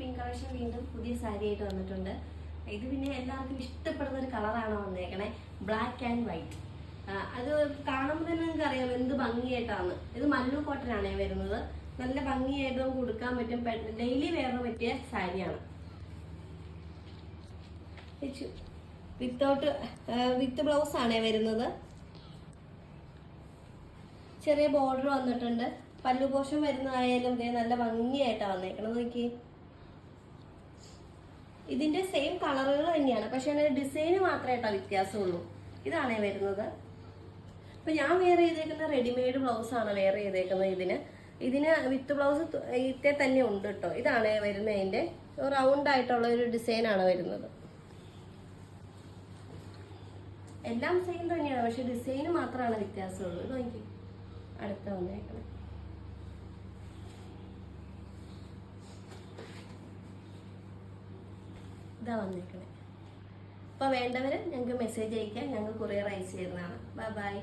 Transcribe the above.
Pink collection വീണ്ടും പുതിയ സാരി ആയിട്ട് വന്നിട്ടുണ്ട്. ഇത് പിന്നെ എല്ലാവർക്കും ഇഷ്ടപ്പെടുന്ന ഒരു കളറാണ് വന്നേക്കണേ, ബ്ലാക്ക് ആൻഡ് വൈറ്റ്. അത് കാണുമ്പോൾ തന്നെ നിങ്ങൾക്ക് അറിയാം എന്ത് ഭംഗിയായിട്ടാണ്. ഇത് മല്ലു കോട്ടൺ ആണേ വരുന്നത്. നല്ല ഭംഗിയായിട്ട് നമുക്ക് കൊടുക്കാൻ പറ്റും, ഡെയിലി വെയറിന് പറ്റിയ സാരിയാണ്. വിത്ത് ബ്ലൗസ് ആണേ വരുന്നത്. ചെറിയ ബോർഡർ വന്നിട്ടുണ്ട്. പല്ലു പോഷൻ വരുന്നതായാലും നല്ല ഭംഗിയായിട്ടാണ് വന്നേക്കണത്. നോക്കി, ഇതിന്റെ സെയിം കളറുകൾ തന്നെയാണ്, പക്ഷെ ഡിസൈന് മാത്രമായിട്ടാ വ്യത്യാസമുള്ളൂ. ഇതാണേ വരുന്നത്. ഇപ്പൊ ഞാൻ വെയർ ചെയ്തേക്കുന്ന റെഡിമെയ്ഡ് ബ്ലൗസ് ആണ് വെയർ ചെയ്തേക്കുന്നത്. ഇതിന് വിത്ത് ബ്ലൗസ് ഇത്തേ തന്നെ ഉണ്ട് കേട്ടോ. ഇതാണ് വരുന്നത്. അതിന്റെ റൗണ്ട് ആയിട്ടുള്ള ഒരു ഡിസൈൻ ആണ് വരുന്നത്. എല്ലാം സെയിം തന്നെയാണ്, പക്ഷെ ഡിസൈന് മാത്രമാണ് വ്യത്യാസമുള്ളൂ. ഇത് നോക്കി, അടുത്ത വന്നേക്കണം. ഇതാ വന്നേക്കണേ. അപ്പൊ വേണ്ടവര് ഞങ്ങൾക്ക് മെസ്സേജ് അയക്കാം, ഞങ്ങൾ കൊറിയർ അയച്ചു തരുന്നതാണ്. Bye bye.